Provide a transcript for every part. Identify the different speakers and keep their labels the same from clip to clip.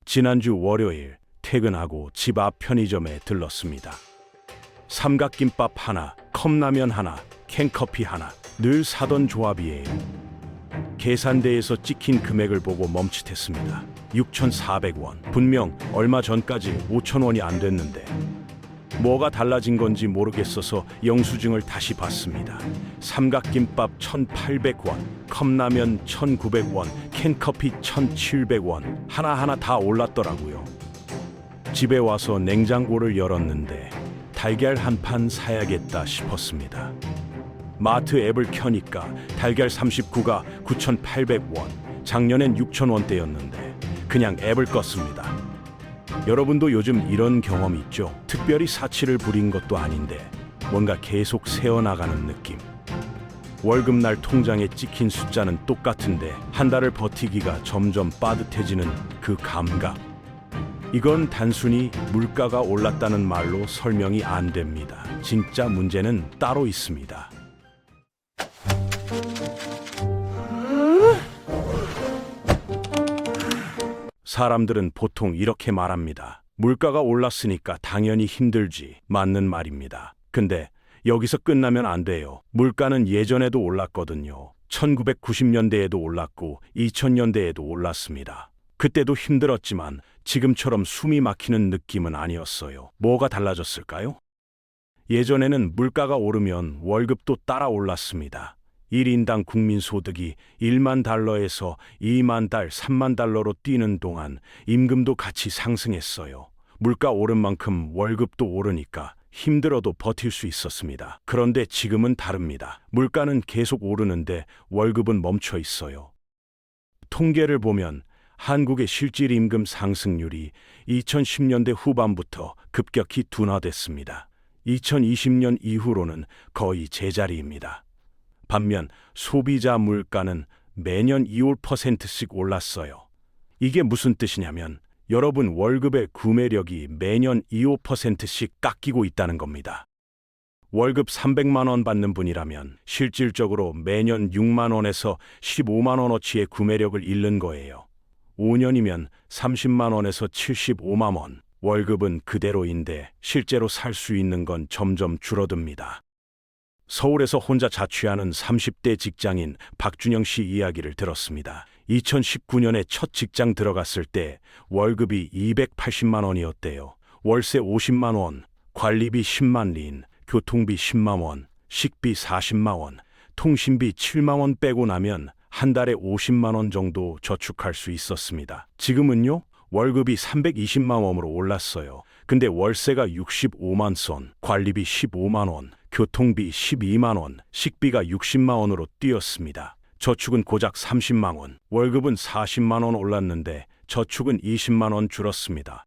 Speaker 1: 지난주 월요일 퇴근하고 집 앞 편의점에 들렀습니다. 삼각김밥 하나, 컵라면 하나, 캔커피 하나. 늘 사던 조합이에요. 계산대에서 찍힌 금액을 보고 멈칫했습니다. 6,400원. 분명 얼마 전까지 5,000원이 안 됐는데 뭐가 달라진 건지 모르겠어서 영수증을 다시 봤습니다. 삼각김밥 1,800원, 컵라면 1,900원, 캔커피 1,700원. 하나하나 다 올랐더라고요. 집에 와서 냉장고를 열었는데 달걀 한 판 사야겠다 싶었습니다. 마트 앱을 켜니까 달걀 39가 9,800원, 작년엔 6,000원대였는데 그냥 앱을 껐습니다. 여러분도 요즘 이런 경험 있죠? 특별히 사치를 부린 것도 아닌데 뭔가 계속 새어나가는 느낌. 월급날 통장에 찍힌 숫자는 똑같은데 한 달을 버티기가 점점 빠듯해지는 그 감각. 이건 단순히 물가가 올랐다는 말로 설명이 안 됩니다. 진짜 문제는 따로 있습니다. 사람들은 보통 이렇게 말합니다. 물가가 올랐으니까 당연히 힘들지. 맞는 말입니다. 근데 여기서 끝나면 안 돼요. 물가는 예전에도 올랐거든요. 1990년대에도 올랐고 2000년대에도 올랐습니다. 그때도 힘들었지만 지금처럼 숨이 막히는 느낌은 아니었어요. 뭐가 달라졌을까요? 예전에는 물가가 오르면 월급도 따라 올랐습니다. 1인당 국민소득이 1만 달러에서 2만 달, 3만 달러로 뛰는 동안 임금도 같이 상승했어요. 물가 오른 만큼 월급도 오르니까 힘들어도 버틸 수 있었습니다. 그런데 지금은 다릅니다. 물가는 계속 오르는데 월급은 멈춰 있어요. 통계를 보면 한국의 실질 임금 상승률이 2010년대 후반부터 급격히 둔화됐습니다. 2020년 이후로는 거의 제자리입니다. 반면 소비자 물가는 매년 2~5%씩 올랐어요. 이게 무슨 뜻이냐면 여러분 월급의 구매력이 매년 2~5%씩 깎이고 있다는 겁니다. 월급 300만 원 받는 분이라면 실질적으로 매년 6만 원에서 15만 원어치의 구매력을 잃는 거예요. 5년이면 30만 원에서 75만 원. 월급은 그대로인데 실제로 살 수 있는 건 점점 줄어듭니다. 서울에서 혼자 자취하는 30대 직장인 박준영 씨 이야기를 들었습니다. 2019년에 첫 직장 들어갔을 때 월급이 280만 원이었대요. 월세 50만 원, 관리비 10만 린, 교통비 10만 원, 식비 40만 원, 통신비 7만 원 빼고 나면 한 달에 50만 원 정도 저축할 수 있었습니다. 지금은요? 월급이 320만 원으로 올랐어요. 근데 월세가 65만 선, 관리비 15만 원, 교통비 12만 원, 식비가 60만 원으로 뛰었습니다. 저축은 고작 30만 원, 월급은 40만 원 올랐는데 저축은 20만 원 줄었습니다.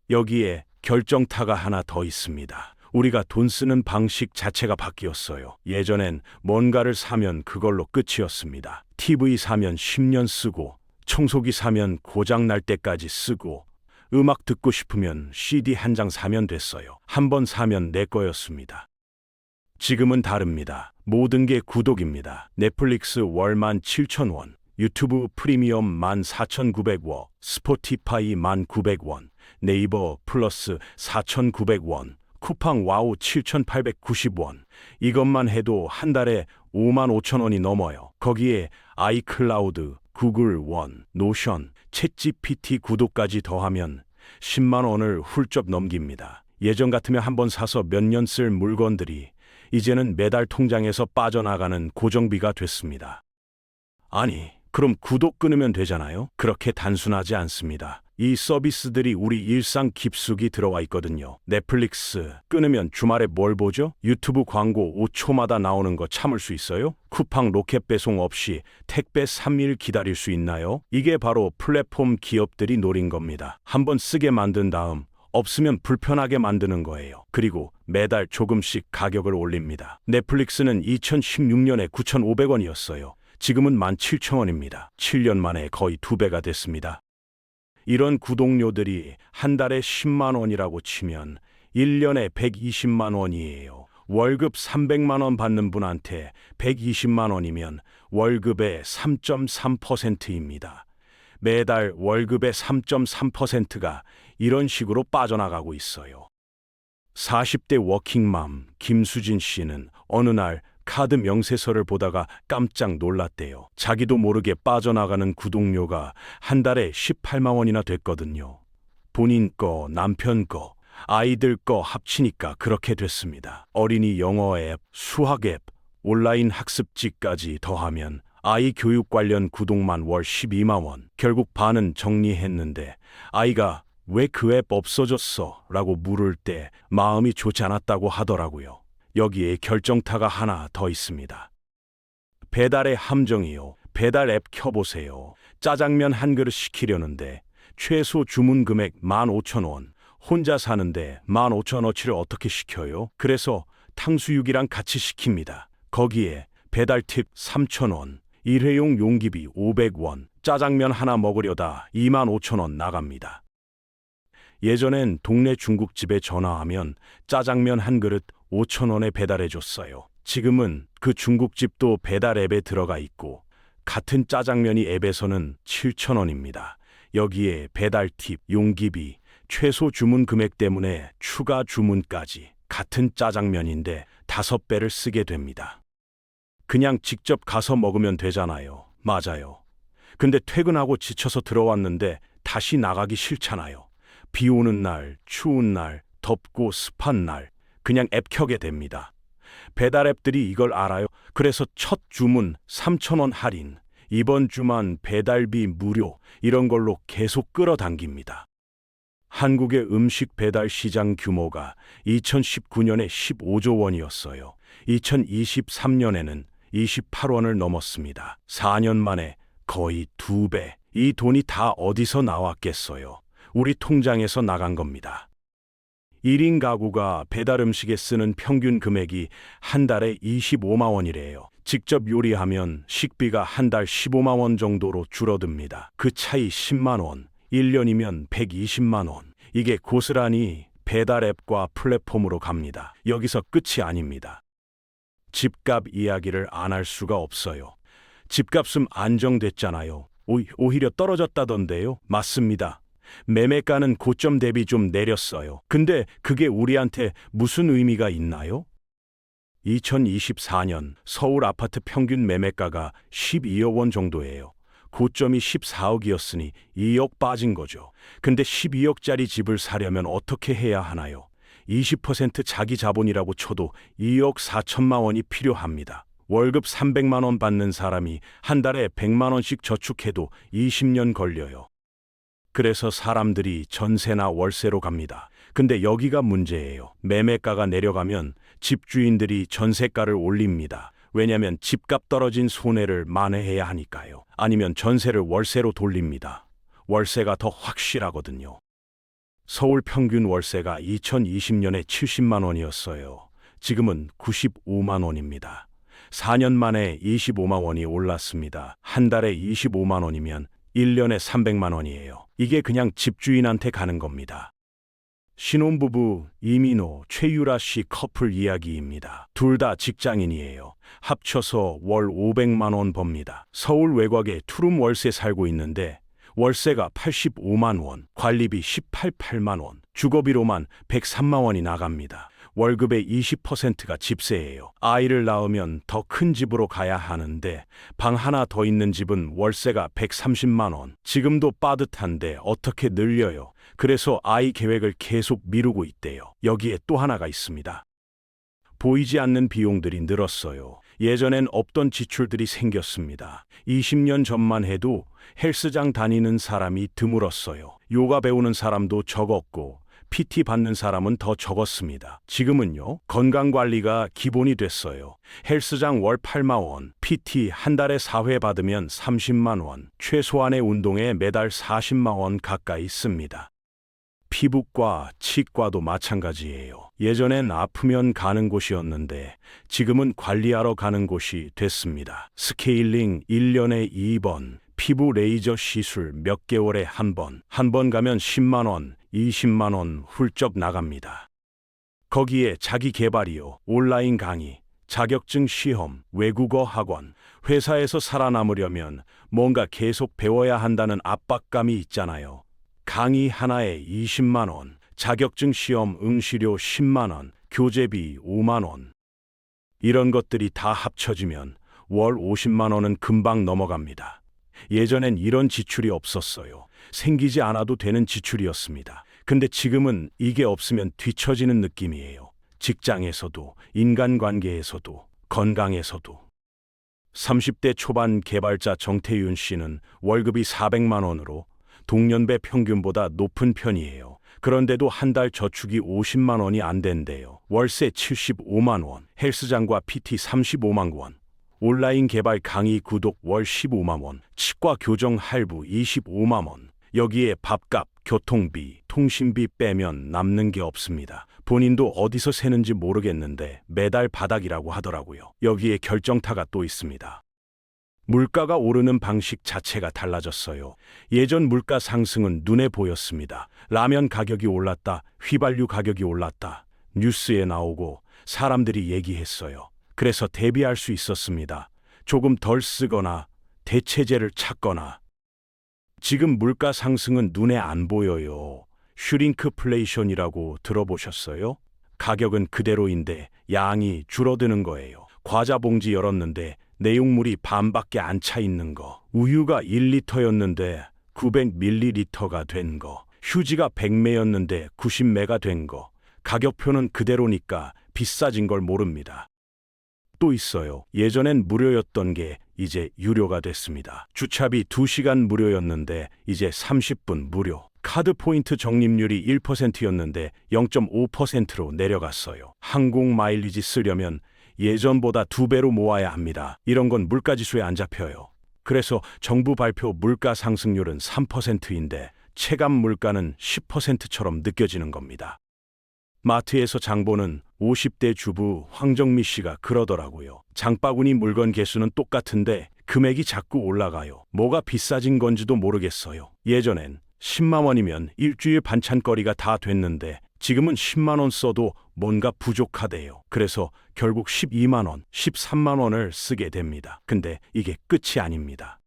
Speaker 1: 여기에 결정타가 하나 더 있습니다. 우리가 돈 쓰는 방식 자체가 바뀌었어요. 예전엔 뭔가를 사면 그걸로 끝이었습니다. TV 사면 10년 쓰고, 청소기 사면 고장 날 때까지 쓰고, 음악 듣고 싶으면 CD 한 장 사면 됐어요. 한 번 사면 내 거였습니다. 지금은 다릅니다. 모든 게 구독입니다. 넷플릭스 월 17,000원, 유튜브 프리미엄 14,900원, 스포티파이 1,900원, 네이버 플러스 4,900원, 쿠팡 와우 7,890원. 이것만 해도 한 달에 55,000원이 넘어요. 거기에 아이클라우드, 구글 원, 노션, 챗GPT 구독까지 더하면 10만 원을 훌쩍 넘깁니다. 예전 같으면 한 번 사서 몇 년 쓸 물건들이 이제는 매달 통장에서 빠져나가는 고정비가 됐습니다. 아니, 그럼 구독 끊으면 되잖아요? 그렇게 단순하지 않습니다. 이 서비스들이 우리 일상 깊숙이 들어와 있거든요. 넷플릭스 끊으면 주말에 뭘 보죠? 유튜브 광고 5초마다 나오는 거 참을 수 있어요? 쿠팡 로켓 배송 없이 택배 3일 기다릴 수 있나요? 이게 바로 플랫폼 기업들이 노린 겁니다. 한번 쓰게 만든 다음 없으면 불편하게 만드는 거예요. 그리고 매달 조금씩 가격을 올립니다. 넷플릭스는 2016년에 9,500원이었어요. 지금은 17,000원입니다. 7년 만에 거의 2배가 됐습니다. 이런 구독료들이 한 달에 10만 원이라고 치면 1년에 120만 원이에요. 월급 300만 원 받는 분한테 120만 원이면 월급의 3.3%입니다. 매달 월급의 3.3%가 이런 식으로 빠져나가고 있어요. 40대 워킹맘 김수진 씨는 어느 날 카드 명세서를 보다가 깜짝 놀랐대요. 자기도 모르게 빠져나가는 구독료가 한 달에 18만 원이나 됐거든요. 본인 거, 남편 거, 아이들 거 합치니까 그렇게 됐습니다. 어린이 영어 앱, 수학 앱, 온라인 학습지까지 더하면 아이 교육 관련 구독만 월 12만 원. 결국 반은 정리했는데 아이가 왜 그 앱 없어졌어? 라고 물을 때 마음이 좋지 않았다고 하더라고요. 여기에 결정타가 하나 더 있습니다. 배달의 함정이요. 배달 앱 켜보세요. 짜장면 한 그릇 시키려는데 최소 주문 금액 15,000원. 혼자 사는데 15,000원어치를 어떻게 시켜요? 그래서 탕수육이랑 같이 시킵니다. 거기에 배달 팁 3,000원, 일회용 용기비 500원, 짜장면 하나 먹으려다 25,000원 나갑니다. 예전엔 동네 중국집에 전화하면 짜장면 한 그릇 5,000원에 배달해줬어요. 지금은 그 중국집도 배달 앱에 들어가 있고 같은 짜장면이 앱에서는 7,000원입니다. 여기에 배달 팁, 용기비, 최소 주문 금액 때문에 추가 주문까지 같은 짜장면인데 5배를 쓰게 됩니다. 그냥 직접 가서 먹으면 되잖아요. 맞아요. 근데 퇴근하고 지쳐서 들어왔는데 다시 나가기 싫잖아요. 비 오는 날, 추운 날, 덥고 습한 날, 그냥 앱 켜게 됩니다. 배달 앱들이 이걸 알아요. 그래서 첫 주문 3,000원 할인, 이번 주만 배달비 무료, 이런 걸로 계속 끌어당깁니다. 한국의 음식 배달 시장 규모가 2019년에 15조 원이었어요. 2023년에는 28원을 넘었습니다. 4년 만에 거의 2배. 이 돈이 다 어디서 나왔겠어요? 우리 통장에서 나간 겁니다. 1인 가구가 배달 음식에 쓰는 평균 금액이 한 달에 25만 원이래요. 직접 요리하면 식비가 한 달 15만 원 정도로 줄어듭니다. 그 차이 10만 원, 1년이면 120만 원. 이게 고스란히 배달 앱과 플랫폼으로 갑니다. 여기서 끝이 아닙니다. 집값 이야기를 안 할 수가 없어요. 집값은 안정됐잖아요. 오히려 떨어졌다던데요. 맞습니다. 매매가는 고점 대비 좀 내렸어요. 근데 그게 우리한테 무슨 의미가 있나요? 2024년 서울 아파트 평균 매매가가 12억 원 정도예요. 고점이 14억이었으니 2억 빠진 거죠. 근데 12억짜리 집을 사려면 어떻게 해야 하나요? 20% 자기 자본이라고 쳐도 2억 4천만 원이 필요합니다. 월급 300만 원 받는 사람이 한 달에 100만 원씩 저축해도 20년 걸려요. 그래서 사람들이 전세나 월세로 갑니다. 근데 여기가 문제예요. 매매가가 내려가면 집주인들이 전세가를 올립니다. 왜냐면 집값 떨어진 손해를 만회해야 하니까요. 아니면 전세를 월세로 돌립니다. 월세가 더 확실하거든요. 서울 평균 월세가 2020년에 70만 원이었어요. 지금은 95만 원입니다. 4년 만에 25만 원이 올랐습니다. 한 달에 25만 원이면 1년에 300만 원이에요. 이게 그냥 집주인한테 가는 겁니다. 신혼부부 이민호, 최유라 씨 커플 이야기입니다. 둘 다 직장인이에요. 합쳐서 월 500만 원 법니다. 서울 외곽에 투룸 월세 살고 있는데 월세가 85만 원, 관리비 18만 원, 주거비로만 103만 원이 나갑니다. 월급의 20%가 집세예요. 아이를 낳으면 더 큰 집으로 가야 하는데 방 하나 더 있는 집은 월세가 130만 원. 지금도 빠듯한데 어떻게 늘려요? 그래서 아이 계획을 계속 미루고 있대요. 여기에 또 하나가 있습니다. 보이지 않는 비용들이 늘었어요. 예전엔 없던 지출들이 생겼습니다. 20년 전만 해도 헬스장 다니는 사람이 드물었어요. 요가 배우는 사람도 적었고 PT 받는 사람은 더 적었습니다. 지금은요, 건강관리가 기본이 됐어요. 헬스장 월 8만 원, PT 한 달에 4회 받으면 30만 원, 최소한의 운동에 매달 40만 원 가까이 씁니다. 피부과, 치과도 마찬가지예요. 예전엔 아프면 가는 곳이었는데 지금은 관리하러 가는 곳이 됐습니다. 스케일링 1년에 2번, 피부 레이저 시술 몇 개월에 한 번 가면 10만 원, 20만 원 훌쩍 나갑니다. 거기에 자기 개발이요, 온라인 강의, 자격증 시험, 외국어 학원, 회사에서 살아남으려면 뭔가 계속 배워야 한다는 압박감이 있잖아요. 강의 하나에 20만 원, 자격증 시험 응시료 10만 원, 교재비 5만 원. 이런 것들이 다 합쳐지면 월 50만 원은 금방 넘어갑니다. 예전엔 이런 지출이 없었어요. 생기지 않아도 되는 지출이었습니다. 근데 지금은 이게 없으면 뒤처지는 느낌이에요. 직장에서도, 인간관계에서도, 건강에서도. 30대 초반 개발자 정태윤 씨는 월급이 400만 원으로 동년배 평균보다 높은 편이에요. 그런데도 한 달 저축이 50만 원이 안 된대요. 월세 75만 원, 헬스장과 PT 35만 원, 온라인 개발 강의 구독 월 15만 원, 치과 교정 할부 25만 원. 여기에 밥값, 교통비, 통신비 빼면 남는 게 없습니다. 본인도 어디서 새는지 모르겠는데 매달 바닥이라고 하더라고요. 여기에 결정타가 또 있습니다. 물가가 오르는 방식 자체가 달라졌어요. 예전 물가 상승은 눈에 보였습니다. 라면 가격이 올랐다, 휘발유 가격이 올랐다. 뉴스에 나오고 사람들이 얘기했어요. 그래서 대비할 수 있었습니다. 조금 덜 쓰거나 대체제를 찾거나. 지금 물가 상승은 눈에 안 보여요. 슈링크플레이션이라고 들어보셨어요? 가격은 그대로인데 양이 줄어드는 거예요. 과자 봉지 열었는데 내용물이 반밖에 안 차 있는 거. 우유가 1리터였는데 900ml가 된 거. 휴지가 100매였는데 90매가 된 거. 가격표는 그대로니까 비싸진 걸 모릅니다. 또 있어요. 예전엔 무료였던 게 이제 유료가 됐습니다. 주차비 2시간 무료였는데 이제 30분 무료. 카드 포인트 적립률이 1%였는데 0.5%로 내려갔어요. 항공 마일리지 쓰려면 예전보다 2배로 모아야 합니다. 이런 건 물가지수에 안 잡혀요. 그래서 정부 발표 물가 상승률은 3%인데 체감 물가는 10%처럼 느껴지는 겁니다. 마트에서 장보는 50대 주부 황정미 씨가 그러더라고요. 장바구니 물건 개수는 똑같은데 금액이 자꾸 올라가요. 뭐가 비싸진 건지도 모르겠어요. 예전엔 10만 원이면 일주일 반찬거리가 다 됐는데 지금은 10만 원 써도 뭔가 부족하대요. 그래서 결국 12만 원, 13만 원을 쓰게 됩니다. 근데 이게 끝이 아닙니다.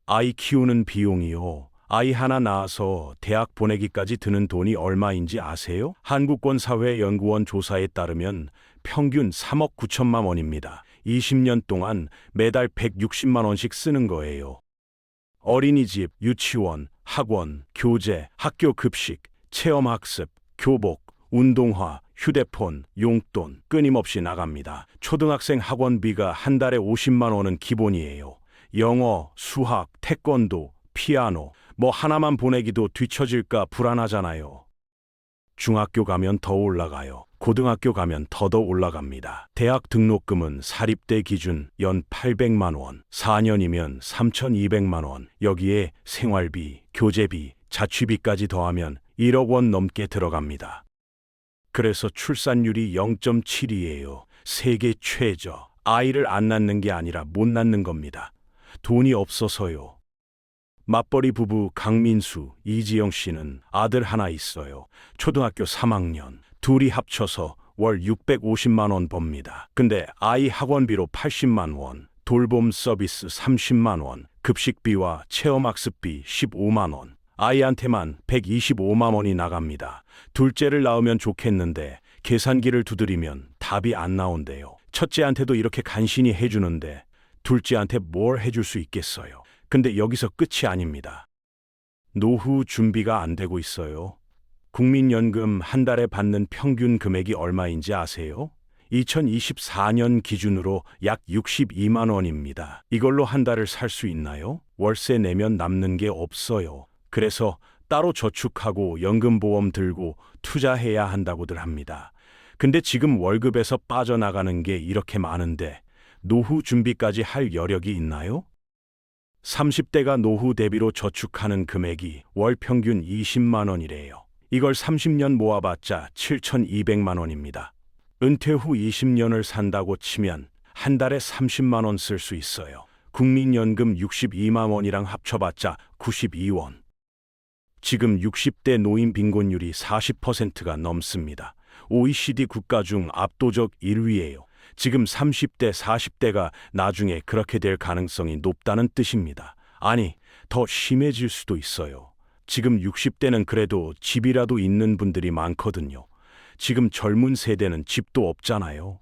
Speaker 1: 아이 키우는 비용이요. 아이 하나 낳아서 대학 보내기까지 드는 돈이 얼마인지 아세요? 한국권사회연구원 조사에 따르면 평균 3억 9천만 원입니다. 20년 동안 매달 160만 원씩 쓰는 거예요. 어린이집, 유치원, 학원, 교재, 학교 급식, 체험학습, 교복, 운동화, 휴대폰, 용돈 끊임없이 나갑니다. 초등학생 학원비가 한 달에 50만 원은 기본이에요. 영어, 수학, 태권도, 피아노 뭐 하나만 보내기도 뒤처질까 불안하잖아요. 중학교 가면 더 올라가요. 고등학교 가면 더더 올라갑니다. 대학 등록금은 사립대 기준 연 800만 원, 4년이면 3,200만 원. 여기에 생활비, 교재비, 자취비까지 더하면 1억 원 넘게 들어갑니다. 그래서 출산율이 0.7이에요. 세계 최저. 아이를 안 낳는 게 아니라 못 낳는 겁니다. 돈이 없어서요. 맞벌이 부부 강민수, 이지영 씨는 아들 하나 있어요. 초등학교 3학년. 둘이 합쳐서 월 650만 원 법니다. 근데 아이 학원비로 80만 원, 돌봄 서비스 30만 원, 급식비와 체험학습비 15만 원. 아이한테만 125만 원이 나갑니다. 둘째를 낳으면 좋겠는데 계산기를 두드리면 답이 안 나온대요. 첫째한테도 이렇게 간신히 해주는데 둘째한테 뭘 해줄 수 있겠어요. 근데 여기서 끝이 아닙니다. 노후 준비가 안 되고 있어요. 국민연금 한 달에 받는 평균 금액이 얼마인지 아세요? 2024년 기준으로 약 62만 원입니다. 이걸로 한 달을 살 수 있나요? 월세 내면 남는 게 없어요. 그래서 따로 저축하고 연금보험 들고 투자해야 한다고들 합니다. 근데 지금 월급에서 빠져나가는 게 이렇게 많은데 노후 준비까지 할 여력이 있나요? 30대가 노후 대비로 저축하는 금액이 월 평균 20만 원이래요. 이걸 30년 모아봤자 7,200만 원입니다. 은퇴 후 20년을 산다고 치면 한 달에 30만 원 쓸 수 있어요. 국민연금 62만 원이랑 합쳐봤자 92원. 지금 60대 노인 빈곤율이 40%가 넘습니다. OECD 국가 중 압도적 1위예요. 지금 30대, 40대가 나중에 그렇게 될 가능성이 높다는 뜻입니다. 아니, 더 심해질 수도 있어요. 지금 60대는 그래도 집이라도 있는 분들이 많거든요. 지금 젊은 세대는 집도 없잖아요.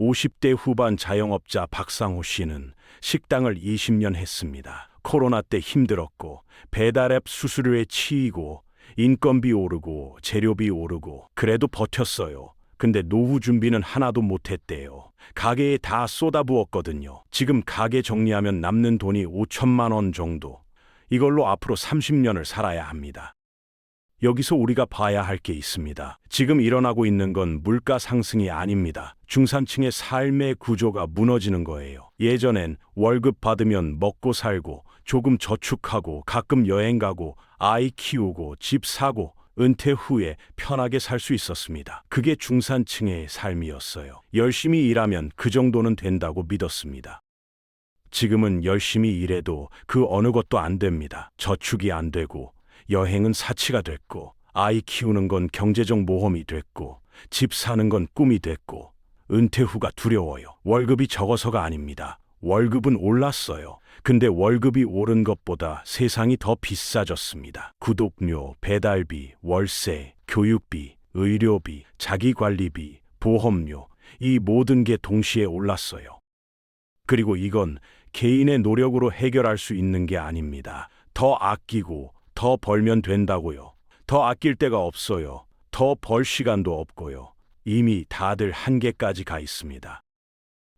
Speaker 1: 50대 후반 자영업자 박상호 씨는 식당을 20년 했습니다. 코로나 때 힘들었고 배달앱 수수료에 치이고 인건비 오르고 재료비 오르고 그래도 버텼어요. 근데 노후 준비는 하나도 못했대요. 가게에 다 쏟아부었거든요. 지금 가게 정리하면 남는 돈이 5천만 원 정도. 이걸로 앞으로 30년을 살아야 합니다. 여기서 우리가 봐야 할 게 있습니다. 지금 일어나고 있는 건 물가 상승이 아닙니다. 중산층의 삶의 구조가 무너지는 거예요. 예전엔 월급 받으면 먹고 살고 조금 저축하고 가끔 여행 가고 아이 키우고 집 사고 은퇴 후에 편하게 살 수 있었습니다. 그게 중산층의 삶이었어요. 열심히 일하면 그 정도는 된다고 믿었습니다. 지금은 열심히 일해도 그 어느 것도 안 됩니다. 저축이 안 되고 여행은 사치가 됐고 아이 키우는 건 경제적 모험이 됐고 집 사는 건 꿈이 됐고 은퇴 후가 두려워요. 월급이 적어서가 아닙니다. 월급은 올랐어요. 근데 월급이 오른 것보다 세상이 더 비싸졌습니다. 구독료, 배달비, 월세, 교육비, 의료비, 자기관리비, 보험료, 이 모든 게 동시에 올랐어요. 그리고 이건 개인의 노력으로 해결할 수 있는 게 아닙니다. 더 아끼고 더 벌면 된다고요. 더 아낄 데가 없어요. 더 벌 시간도 없고요. 이미 다들 한계까지 가 있습니다.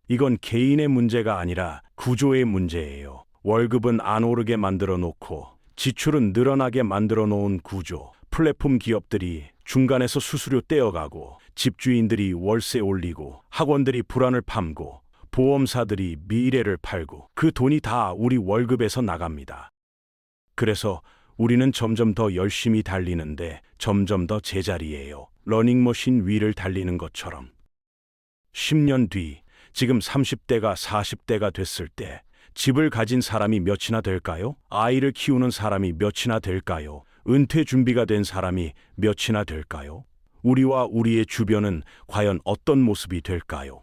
Speaker 1: 이건 개인의 문제가 아니라 구조의 문제예요. 월급은 안 오르게 만들어 놓고 지출은 늘어나게 만들어 놓은 구조. 플랫폼 기업들이 중간에서 수수료 떼어가고 집주인들이 월세 올리고 학원들이 불안을 팔고 보험사들이 미래를 팔고 그 돈이 다 우리 월급에서 나갑니다. 그래서 우리는 점점 더 열심히 달리는데 점점 더 제자리예요. 러닝머신 위를 달리는 것처럼. 10년 뒤, 지금 30대가 40대가 됐을 때 집을 가진 사람이 몇이나 될까요? 아이를 키우는 사람이 몇이나 될까요? 은퇴 준비가 된 사람이 몇이나 될까요? 우리와 우리의 주변은 과연 어떤 모습이 될까요?